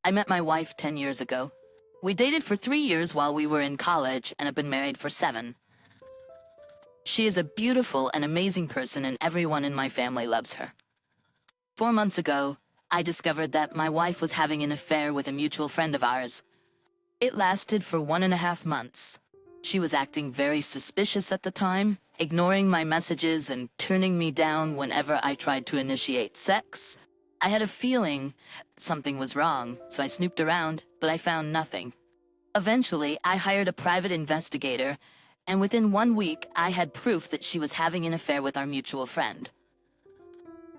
I met my wife 10 years ago. We dated for 3 years while we were in college and have been married for 7. She is a beautiful and amazing person and everyone in my family loves her. 4 months ago, I discovered that my wife was having an affair with a mutual friend of ours. It lasted for 1.5 months. She was acting very suspicious at the time, ignoring my messages and turning me down whenever I tried to initiate sex. I had a feeling something was wrong, so I snooped around, but I found nothing. Eventually, I hired a private investigator, and within 1 week, I had proof that she was having an affair with our mutual friend.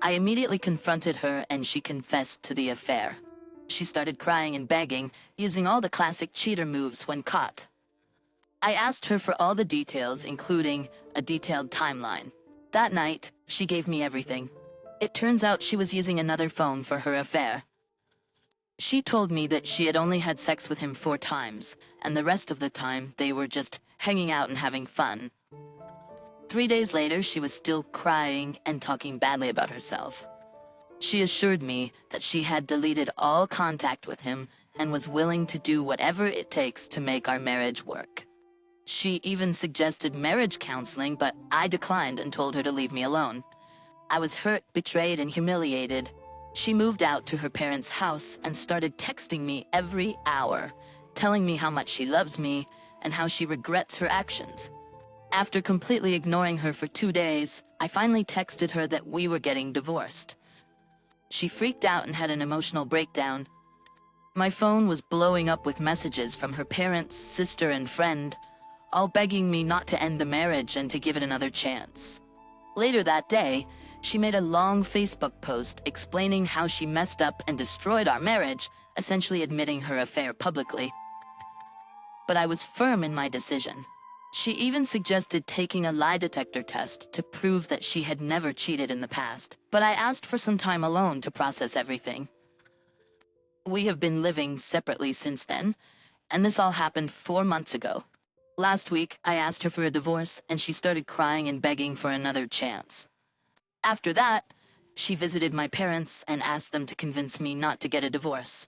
I immediately confronted her and she confessed to the affair. She started crying and begging, using all the classic cheater moves when caught. I asked her for all the details, including a detailed timeline. That night, she gave me everything. It turns out she was using another phone for her affair. She told me that she had only had sex with him 4 times, and the rest of the time they were just hanging out and having fun. 3 days later, she was still crying and talking badly about herself. She assured me that she had deleted all contact with him and was willing to do whatever it takes to make our marriage work. She even suggested marriage counseling, but I declined and told her to leave me alone. I was hurt, betrayed, and humiliated. She moved out to her parents' house and started texting me every hour, telling me how much she loves me and how she regrets her actions. After completely ignoring her for 2 days, I finally texted her that we were getting divorced. She freaked out and had an emotional breakdown. My phone was blowing up with messages from her parents, sister, and friend, all begging me not to end the marriage and to give it another chance. Later that day, she made a long Facebook post explaining how she messed up and destroyed our marriage, essentially admitting her affair publicly. But I was firm in my decision. She even suggested taking a lie detector test to prove that she had never cheated in the past, but I asked for some time alone to process everything. We have been living separately since then, and this all happened 4 months ago. Last week, I asked her for a divorce, and she started crying and begging for another chance. After that, she visited my parents and asked them to convince me not to get a divorce.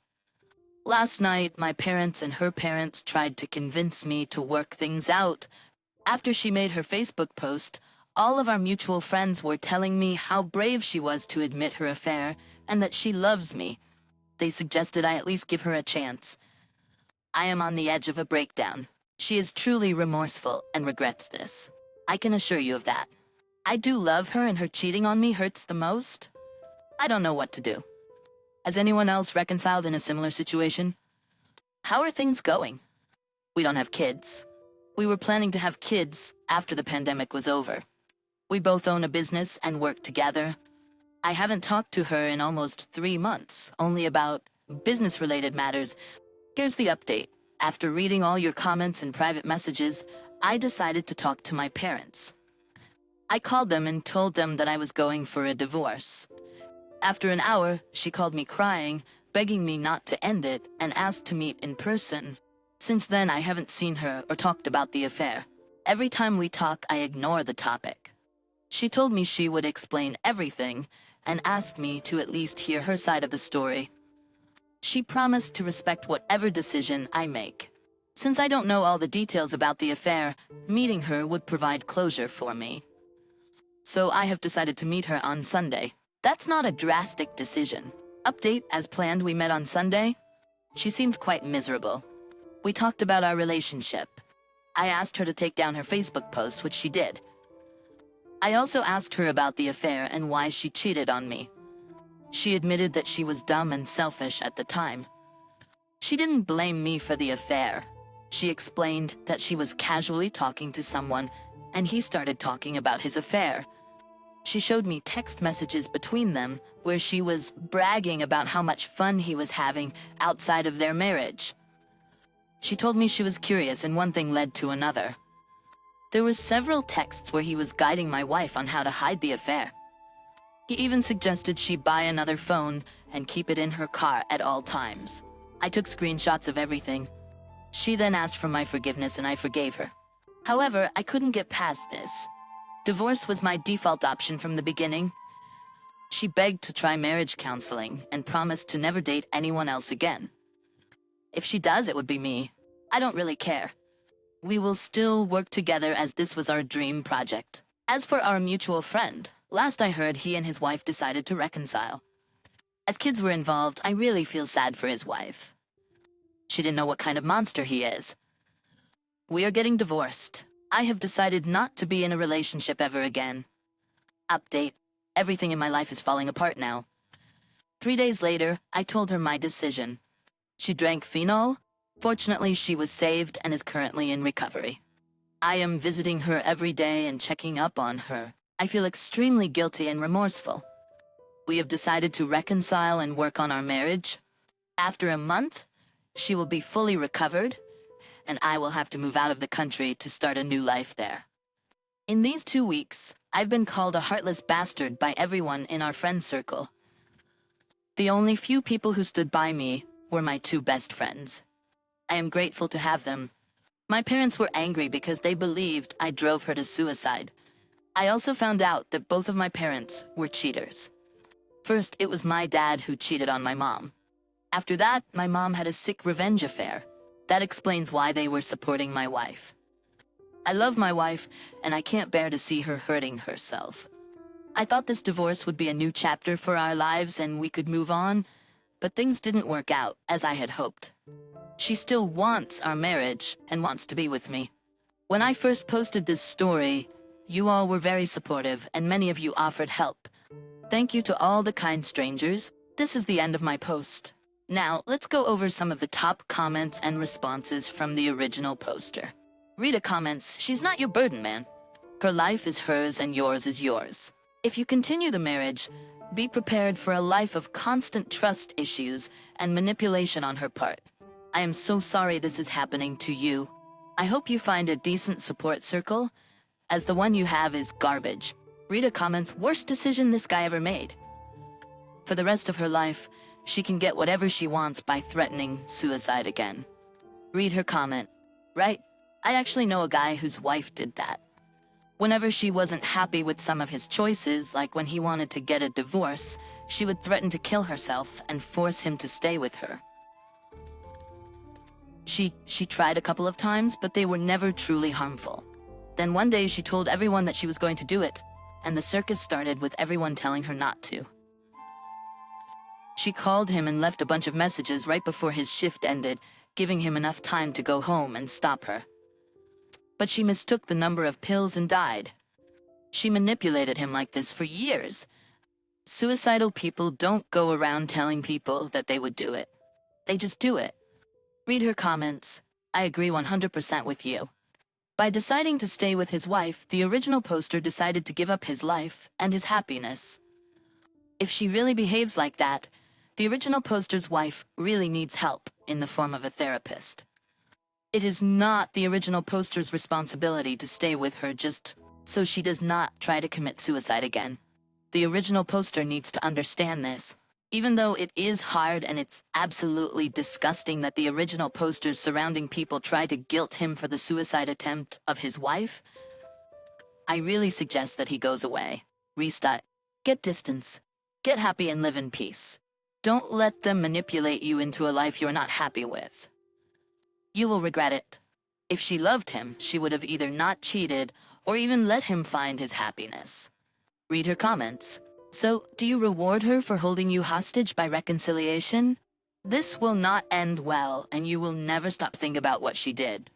Last night, my parents and her parents tried to convince me to work things out. After she made her Facebook post, all of our mutual friends were telling me how brave she was to admit her affair and that she loves me. They suggested I at least give her a chance. I am on the edge of a breakdown. She is truly remorseful and regrets this. I can assure you of that. I do love her and her cheating on me hurts the most. I don't know what to do. Has anyone else reconciled in a similar situation? How are things going? We don't have kids. We were planning to have kids after the pandemic was over. We both own a business and work together. I haven't talked to her in almost 3 months, only about business-related matters. Here's the update. After reading all your comments and private messages, I decided to talk to my parents. I called them and told them that I was going for a divorce. After an hour, she called me crying, begging me not to end it, and asked to meet in person. Since then, I haven't seen her or talked about the affair. Every time we talk, I ignore the topic. She told me she would explain everything and asked me to at least hear her side of the story. She promised to respect whatever decision I make. Since I don't know all the details about the affair, meeting her would provide closure for me. So I have decided to meet her on Sunday. That's not a drastic decision. Update, as planned, we met on Sunday. She seemed quite miserable. We talked about our relationship. I asked her to take down her Facebook posts, which she did. I also asked her about the affair and why she cheated on me. She admitted that she was dumb and selfish at the time. She didn't blame me for the affair. She explained that she was casually talking to someone and he started talking about his affair. She showed me text messages between them where she was bragging about how much fun he was having outside of their marriage. She told me she was curious and one thing led to another. There were several texts where he was guiding my wife on how to hide the affair. He even suggested she buy another phone and keep it in her car at all times. I took screenshots of everything. She then asked for my forgiveness and I forgave her. However, I couldn't get past this. Divorce was my default option from the beginning. She begged to try marriage counseling and promised to never date anyone else again. If she does, it would be me. I don't really care. We will still work together as this was our dream project. As for our mutual friend, last I heard he and his wife decided to reconcile. As kids were involved, I really feel sad for his wife. She didn't know what kind of monster he is. We are getting divorced. I have decided not to be in a relationship ever again. Update. Everything in my life is falling apart now. 3 days later, I told her my decision. She drank phenol. Fortunately, she was saved and is currently in recovery. I am visiting her every day and checking up on her. I feel extremely guilty and remorseful. We have decided to reconcile and work on our marriage. After a month, she will be fully recovered, and I will have to move out of the country to start a new life there. In these 2 weeks, I've been called a heartless bastard by everyone in our friend circle. The only few people who stood by me were my 2 best friends. I am grateful to have them. My parents were angry because they believed I drove her to suicide. I also found out that both of my parents were cheaters. First, it was my dad who cheated on my mom. After that, my mom had a sick revenge affair. That explains why they were supporting my wife. I love my wife, and I can't bear to see her hurting herself. I thought this divorce would be a new chapter for our lives and we could move on, but things didn't work out as I had hoped. She still wants our marriage and wants to be with me. When I first posted this story, you all were very supportive and many of you offered help. Thank you to all the kind strangers. This is the end of my post. Now, let's go over some of the top comments and responses from the original poster. Rita comments, "She's not your burden, man. Her life is hers and yours is yours. If you continue the marriage, be prepared for a life of constant trust issues and manipulation on her part. I am so sorry this is happening to you. I hope you find a decent support circle, as the one you have is garbage." Rita comments, "Worst decision this guy ever made. For the rest of her life, she can get whatever she wants by threatening suicide again." Read her comment, "Right? I actually know a guy whose wife did that. Whenever she wasn't happy with some of his choices, like when he wanted to get a divorce, she would threaten to kill herself and force him to stay with her. She tried a couple of times, but they were never truly harmful. Then one day she told everyone that she was going to do it, and the circus started with everyone telling her not to. She called him and left a bunch of messages right before his shift ended, giving him enough time to go home and stop her. But she mistook the number of pills and died. She manipulated him like this for years. Suicidal people don't go around telling people that they would do it. They just do it." Read her comments. "I agree 100% with you. By deciding to stay with his wife, the original poster decided to give up his life and his happiness. If she really behaves like that, the original poster's wife really needs help in the form of a therapist. It is not the original poster's responsibility to stay with her just so she does not try to commit suicide again. The original poster needs to understand this. Even though it is hard and it's absolutely disgusting that the original poster's surrounding people try to guilt him for the suicide attempt of his wife, I really suggest that he goes away. Restart. Get distance. Get happy and live in peace. Don't let them manipulate you into a life you're not happy with. You will regret it. If she loved him, she would have either not cheated or even let him find his happiness." Read her comments. "So, do you reward her for holding you hostage by reconciliation? This will not end well, and you will never stop thinking about what she did."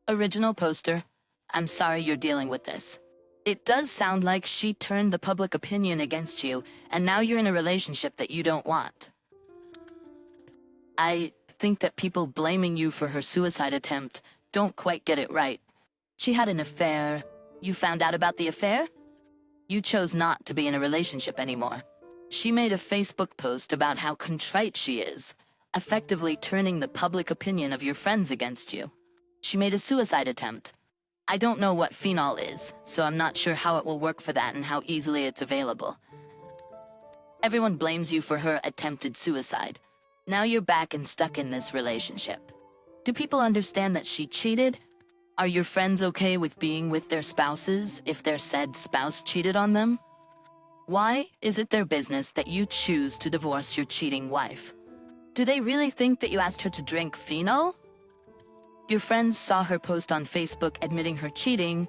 Original poster, "I'm sorry you're dealing with this. It does sound like she turned the public opinion against you, and now you're in a relationship that you don't want. I think that people blaming you for her suicide attempt don't quite get it right. She had an affair. You found out about the affair? You chose not to be in a relationship anymore. She made a Facebook post about how contrite she is, effectively turning the public opinion of your friends against you. She made a suicide attempt. I don't know what phenol is, so I'm not sure how it will work for that and how easily it's available. Everyone blames you for her attempted suicide. Now you're back and stuck in this relationship. Do people understand that she cheated? Are your friends okay with being with their spouses if their said spouse cheated on them? Why is it their business that you choose to divorce your cheating wife? Do they really think that you asked her to drink phenol? Your friends saw her post on Facebook admitting her cheating,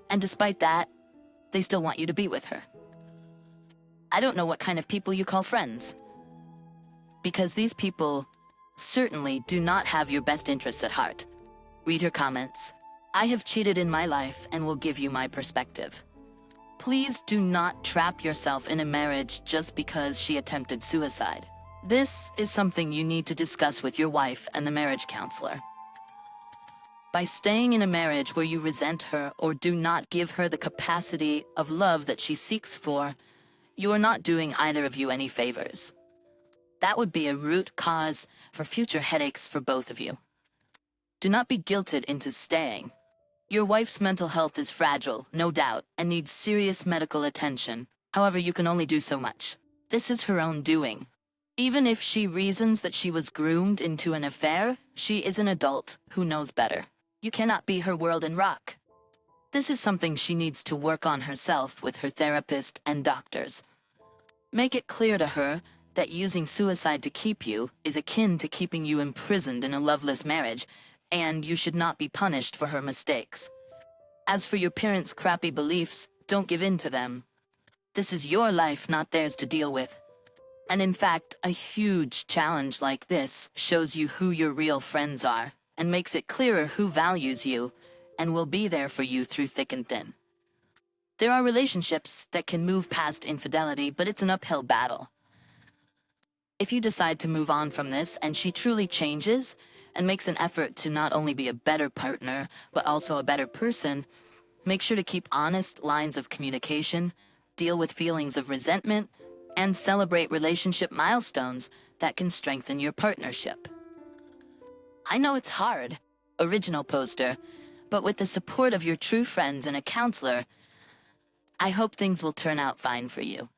and despite that, they still want you to be with her. I don't know what kind of people you call friends, because these people certainly do not have your best interests at heart. Read her comments. I have cheated in my life and will give you my perspective. Please do not trap yourself in a marriage just because she attempted suicide. This is something you need to discuss with your wife and the marriage counselor. By staying in a marriage where you resent her or do not give her the capacity of love that she seeks for, you are not doing either of you any favors. That would be a root cause for future headaches for both of you. Do not be guilted into staying. Your wife's mental health is fragile, no doubt, and needs serious medical attention. However, you can only do so much. This is her own doing. Even if she reasons that she was groomed into an affair, she is an adult who knows better. You cannot be her world and rock. This is something she needs to work on herself with her therapist and doctors. Make it clear to her that using suicide to keep you is akin to keeping you imprisoned in a loveless marriage, and you should not be punished for her mistakes. As for your parents' crappy beliefs, don't give in to them. This is your life, not theirs to deal with. And in fact, a huge challenge like this shows you who your real friends are, and makes it clearer who values you and will be there for you through thick and thin. There are relationships that can move past infidelity, but it's an uphill battle. If you decide to move on from this and she truly changes and makes an effort to not only be a better partner, but also a better person, make sure to keep honest lines of communication, deal with feelings of resentment, and celebrate relationship milestones that can strengthen your partnership. I know it's hard, original poster, but with the support of your true friends and a counselor, I hope things will turn out fine for you.